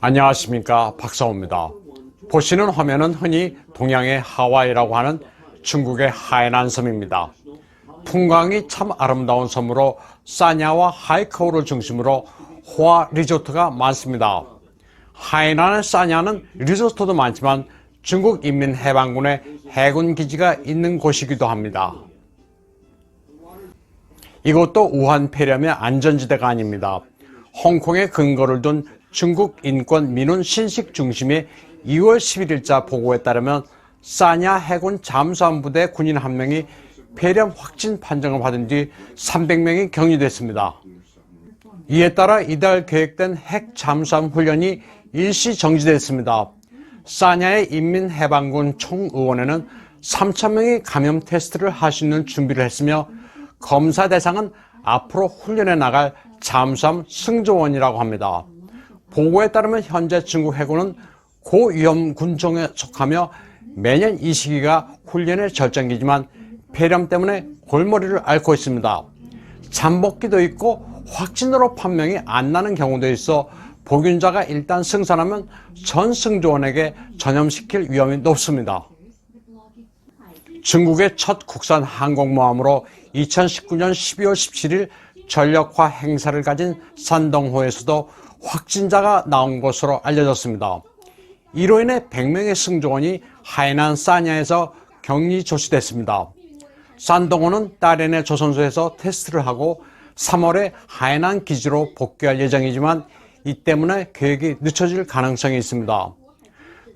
안녕하십니까, 박사호입니다. 보시는 화면은 흔히 동양의 하와이라고 하는 중국의 하이난 섬입니다. 풍광이 참 아름다운 섬으로 사냐와 하이커우를 중심으로 호화 리조트가 많습니다. 하이난의 사냐는 리조트도 많지만 중국 인민해방군의 해군 기지가 있는 곳이기도 합니다. 이곳도 우한 폐렴의 안전지대가 아닙니다. 홍콩에 근거를 둔 중국 인권 민원 신식 중심의 2월 11일자 보고에 따르면 사냐 해군 잠수함 부대 군인 1명이 폐렴 확진 판정을 받은 뒤 300명이 격리됐습니다. 이에 따라 이달 계획된 핵 잠수함 훈련이 일시 정지됐습니다. 사냐의 인민해방군 총의원회는 3,000명이 감염 테스트를 할 수 있는 준비를 했으며 검사 대상은 앞으로 훈련에 나갈 잠수함 승조원이라고 합니다. 보고에 따르면 현재 중국 해군은 고위험 군종에 속하며 매년 이 시기가 훈련의 절정기지만 폐렴 때문에 골머리를 앓고 있습니다. 잠복기도 있고 확진으로 판명이 안 나는 경우도 있어 보균자가 일단 승선하면 전 승조원에게 전염시킬 위험이 높습니다. 중국의 첫 국산 항공모함으로 2019년 12월 17일 전력화 행사를 가진 산동호에서도 확진자가 나온 것으로 알려졌습니다. 이로 인해 100명의 승조원이 하이난 사냐에서 격리 조치됐습니다. 산동호는 딸인의 조선소에서 테스트를 하고 3월에 하이난 기지로 복귀할 예정이지만 이 때문에 계획이 늦춰질 가능성이 있습니다.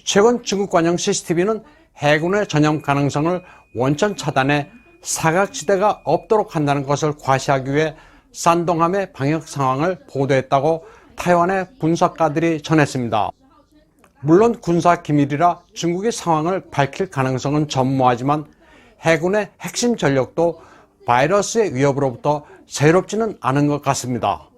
최근 중국 관영 CCTV는 해군의 전염 가능성을 원천 차단해 사각지대가 없도록 한다는 것을 과시하기 위해 산동함의 방역 상황을 보도했다고 타이완의 분석가들이 전했습니다. 물론 군사 기밀이라 중국이 상황을 밝힐 가능성은 전무하지만 해군의 핵심 전력도 바이러스의 위협으로부터 자유롭지는 않은 것 같습니다.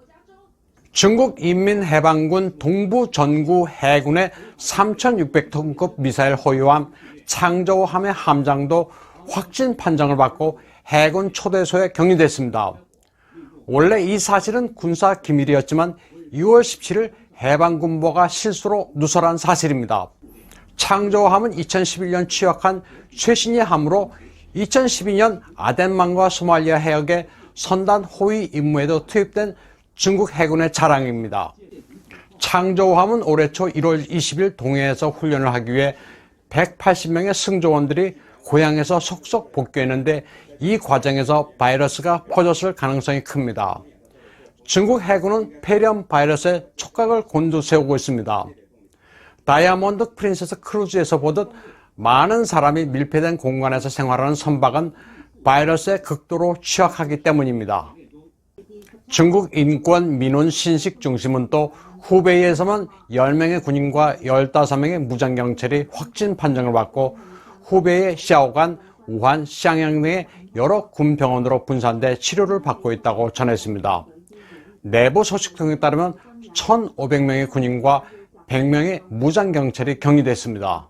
중국 인민해방군 동부 전구 해군의 3,600톤급 미사일 호위함 창저우함의 함장도 확진 판정을 받고 해군 초대소에 격리됐습니다. 원래 이 사실은 군사 기밀이었지만 2월 17일 해방군보가 실수로 누설한 사실입니다. 창저우함은 2011년 취역한 최신의 함으로 2012년 아덴만과 소말리아 해역의 선단 호위 임무에도 투입된 중국 해군의 자랑입니다. 창저우함은 올해 초 1월 20일 동해에서 훈련을 하기 위해 180명의 승조원들이 고향에서 속속 복귀했는데 이 과정에서 바이러스가 퍼졌을 가능성이 큽니다. 중국 해군은 폐렴 바이러스의 촉각을 곤두세우고 있습니다. 다이아몬드 프린세스 크루즈에서 보듯 많은 사람이 밀폐된 공간에서 생활하는 선박은 바이러스에 극도로 취약하기 때문입니다. 중국 인권 민원 신식 중심은 또 후베이에서만 10명의 군인과 15명의 무장경찰이 확진 판정을 받고 후베이의 샤오간, 우한, 샹양 등의 여러 군병원으로 분산돼 치료를 받고 있다고 전했습니다. 내부 소식 등에 따르면 1,500명의 군인과 100명의 무장경찰이 격리됐습니다.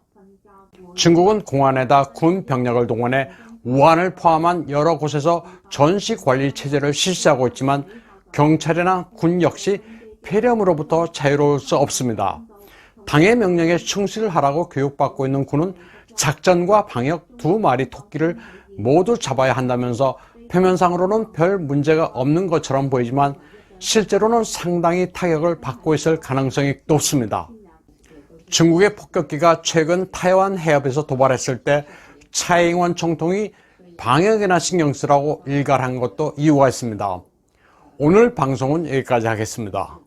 중국은 공안에다 군 병력을 동원해 우한을 포함한 여러 곳에서 전시관리 체제를 실시하고 있지만 경찰이나 군 역시 폐렴으로부터 자유로울 수 없습니다. 당의 명령에 충실하라고 교육받고 있는 군은 작전과 방역 두 마리 토끼를 모두 잡아야 한다면서 표면상으로는 별 문제가 없는 것처럼 보이지만 실제로는 상당히 타격을 받고 있을 가능성이 높습니다. 중국의 폭격기가 최근 타이완 해협에서 도발했을 때 차이잉원 총통이 방역에나 신경 쓰라고 일갈한 것도 이유가 있습니다. 오늘 방송은 여기까지 하겠습니다.